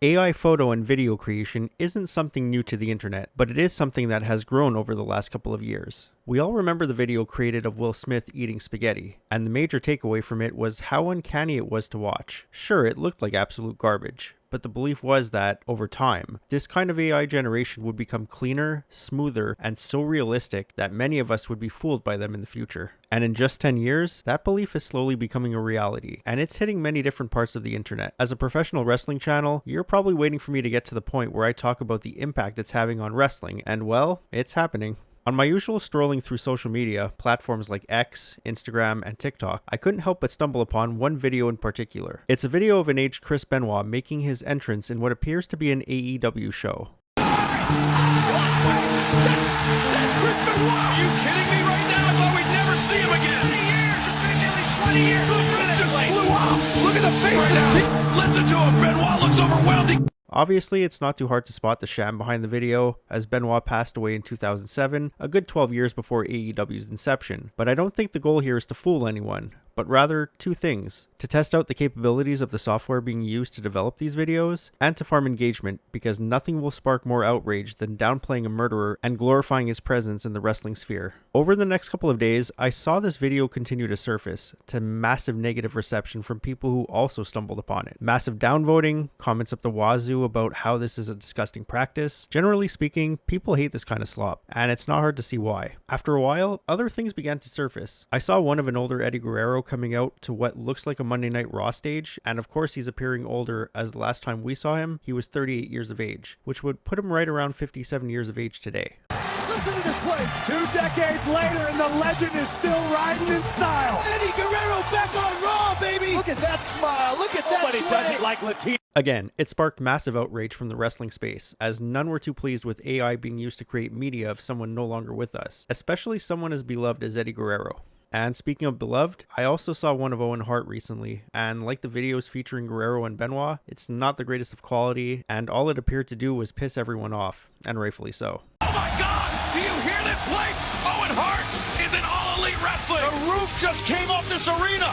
AI photo and video creation isn't something new to the internet, but it is something that has grown over the last couple of years. We all remember the video created of Will Smith eating spaghetti, and the major takeaway from it was how uncanny it was to watch. Sure, it looked like absolute garbage, but the belief was that, over time, this kind of AI generation would become cleaner, smoother, and so realistic that many of us would be fooled by them in the future. And in just 10 years, that belief is slowly becoming a reality, and it's hitting many different parts of the internet. As a professional wrestling channel, you're probably waiting for me to get to the point where I talk about the impact it's having on wrestling, and well, it's happening. On my usual strolling through social media, platforms like X, Instagram, and TikTok, I couldn't help but stumble upon one video in particular. It's a video of an aged Chris Benoit making his entrance in what appears to be an AEW show. That's Chris Benoit! Are you kidding me right now? I thought we'd never see him again! 20 years! It's been nearly 20 years! It just blew off! Look at the faces! Listen to him! Benoit looks overwhelmed! Obviously, it's not too hard to spot the sham behind the video, as Benoit passed away in 2007, a good 12 years before AEW's inception. But I don't think the goal here is to fool anyone, but rather two things: to test out the capabilities of the software being used to develop these videos, and to farm engagement, because nothing will spark more outrage than downplaying a murderer and glorifying his presence in the wrestling sphere. Over the next couple of days, I saw this video continue to surface, to massive negative reception from people who also stumbled upon it. Massive downvoting, comments up the wazoo about how this is a disgusting practice. Generally speaking, people hate this kind of slop, and it's not hard to see why. After a while, other things began to surface. I saw one of an older Eddie Guerrero coming out to what looks like a Monday Night Raw stage, and of course he's appearing older, as the last time we saw him, he was 38 years of age, which would put him right around 57 years of age today. Listen to this place. 2 decades later, and the legend is still riding in style. Eddie Guerrero back on Raw, baby! Look at that smile. Look at that Nobody does it like Latino. Again, it sparked massive outrage from the wrestling space, as none were too pleased with AI being used to create media of someone no longer with us, especially someone as beloved as Eddie Guerrero. And speaking of beloved, I also saw one of Owen Hart recently, and like the videos featuring Guerrero and Benoit, it's not the greatest of quality, and all it appeared to do was piss everyone off, and rightfully so. Oh my God! Do you hear this place? Owen Hart is in All Elite Wrestling! The roof just came off this arena!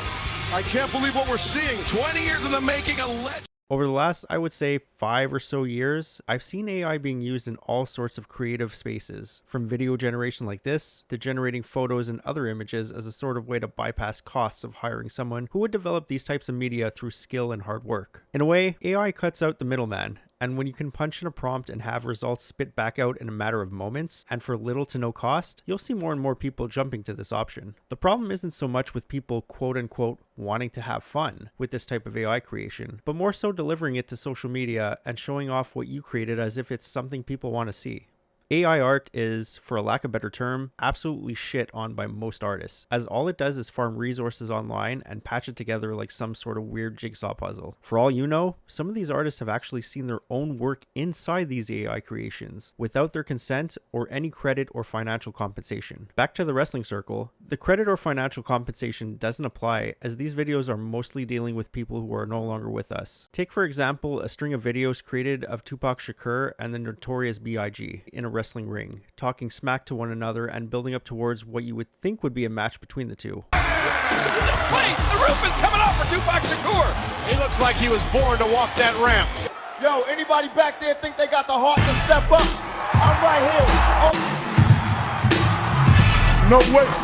I can't believe what we're seeing. 20 years in the making, a legend. Over the last, I would say, 5 or so years, I've seen AI being used in all sorts of creative spaces, from video generation like this, to generating photos and other images as a sort of way to bypass costs of hiring someone who would develop these types of media through skill and hard work. In a way, AI cuts out the middleman, and when you can punch in a prompt and have results spit back out in a matter of moments, and for little to no cost, you'll see more and more people jumping to this option. The problem isn't so much with people quote-unquote wanting to have fun with this type of AI creation, but more so delivering it to social media and showing off what you created as if it's something people want to see. AI art is, for a lack of a better term, absolutely shit on by most artists, as all it does is farm resources online and patch it together like some sort of weird jigsaw puzzle. For all you know, some of these artists have actually seen their own work inside these AI creations, without their consent or any credit or financial compensation. Back to the wrestling circle, the credit or financial compensation doesn't apply, as these videos are mostly dealing with people who are no longer with us. Take for example a string of videos created of Tupac Shakur and the Notorious B.I.G. in a wrestling ring, talking smack to one another and building up towards what you would think would be a match between the two. Please, the roof is coming off for Tupac Shakur! He looks like he was born to walk that ramp. Yo, anybody back there think they got the heart to step up? I'm right here. Oh.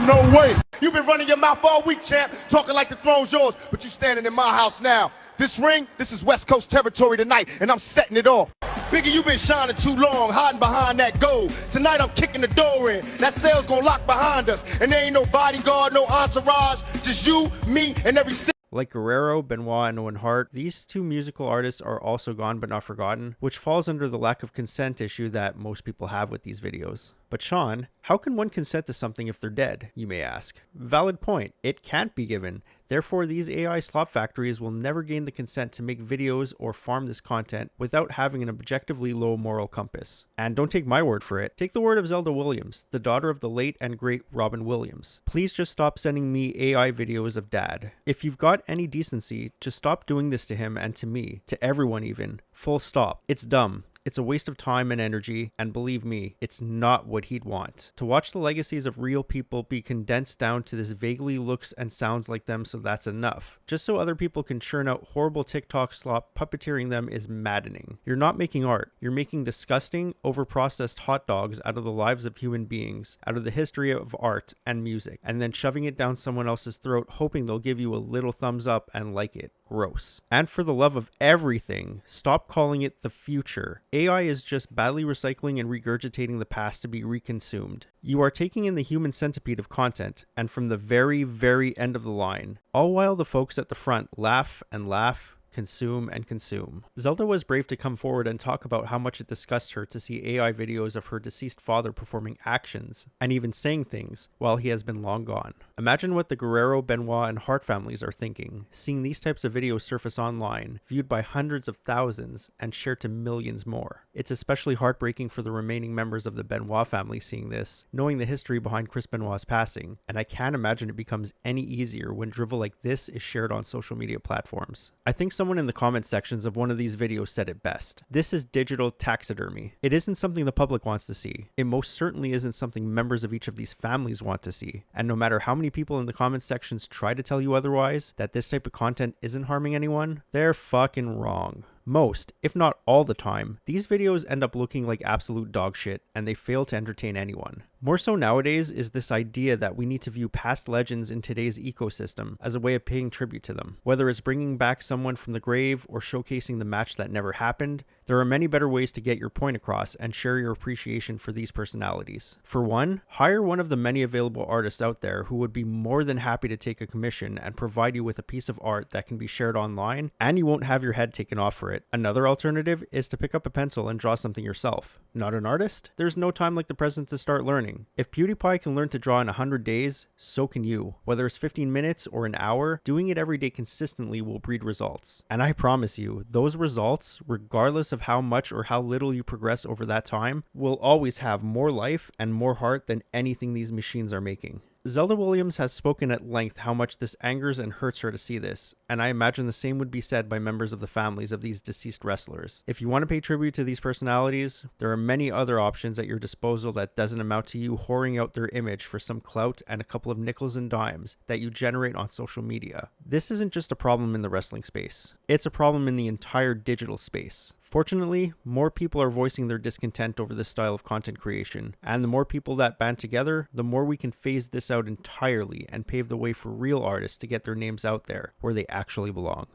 No way. You've been running your mouth all week, champ, talking like the throne's yours, but you standing in my house now. This ring, this is West Coast territory tonight, and I'm setting it off. Biggie, you been shining too long, hiding behind that gold. Tonight I'm kicking the door in. That cell's gonna lock behind us, and there ain't no bodyguard, no entourage, just you, me, and every Like Guerrero, Benoit, and Owen Hart, these two musical artists are also gone but not forgotten, which falls under the lack of consent issue that most people have with these videos. But Sean, how can one consent to something if they're dead, you may ask? Valid point. It can't be given. Therefore, these AI slop factories will never gain the consent to make videos or farm this content without having an objectively low moral compass. And don't take my word for it. Take the word of Zelda Williams, the daughter of the late and great Robin Williams. Please just stop sending me AI videos of dad. If you've got any decency, just stop doing this to him and to me, to everyone even. Full stop. It's dumb. It's a waste of time and energy, and believe me, it's not what he'd want. To watch the legacies of real people be condensed down to this vaguely looks and sounds like them, so that's enough. Just so other people can churn out horrible TikTok slop, puppeteering them is maddening. You're not making art. You're making disgusting, overprocessed hot dogs out of the lives of human beings, out of the history of art and music, and then shoving it down someone else's throat, hoping they'll give you a little thumbs up and like it. Gross. And for the love of everything, stop calling it the future. AI is just badly recycling and regurgitating the past to be reconsumed. You are taking in the human centipede of content, and from the very, very end of the line, all while the folks at the front laugh and laugh, consume and consume. Zelda was brave to come forward and talk about how much it disgusts her to see AI videos of her deceased father performing actions and even saying things while he has been long gone. Imagine what the Guerrero, Benoit, and Hart families are thinking, seeing these types of videos surface online, viewed by hundreds of thousands and shared to millions more. It's especially heartbreaking for the remaining members of the Benoit family seeing this, knowing the history behind Chris Benoit's passing, and I can't imagine it becomes any easier when drivel like this is shared on social media platforms. I think someone in the comment sections of one of these videos said it best. This is digital taxidermy. It isn't something the public wants to see. It most certainly isn't something members of each of these families want to see. And no matter how many people in the comment sections try to tell you otherwise, that this type of content isn't harming anyone, they're fucking wrong. Most, if not all the time, these videos end up looking like absolute dog shit, and they fail to entertain anyone. More so nowadays is this idea that we need to view past legends in today's ecosystem as a way of paying tribute to them. Whether it's bringing back someone from the grave or showcasing the match that never happened, there are many better ways to get your point across and share your appreciation for these personalities. For one, hire one of the many available artists out there who would be more than happy to take a commission and provide you with a piece of art that can be shared online, and you won't have your head taken off for it. Another alternative is to pick up a pencil and draw something yourself. Not an artist? There's no time like the present to start learning. If PewDiePie can learn to draw in 100 days, so can you. Whether it's 15 minutes or an hour, doing it every day consistently will breed results. And I promise you, those results, regardless of how much or how little you progress over that time, will always have more life and more heart than anything these machines are making. Zelda Williams has spoken at length how much this angers and hurts her to see this, and I imagine the same would be said by members of the families of these deceased wrestlers. If you want to pay tribute to these personalities, there are many other options at your disposal that doesn't amount to you whoring out their image for some clout and a couple of nickels and dimes that you generate on social media. This isn't just a problem in the wrestling space, it's a problem in the entire digital space. Fortunately, more people are voicing their discontent over this style of content creation, and the more people that band together, the more we can phase this out entirely and pave the way for real artists to get their names out there where they actually belong.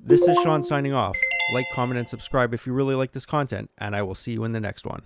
This is Sean signing off. Like, comment, and subscribe if you really like this content, and I will see you in the next one.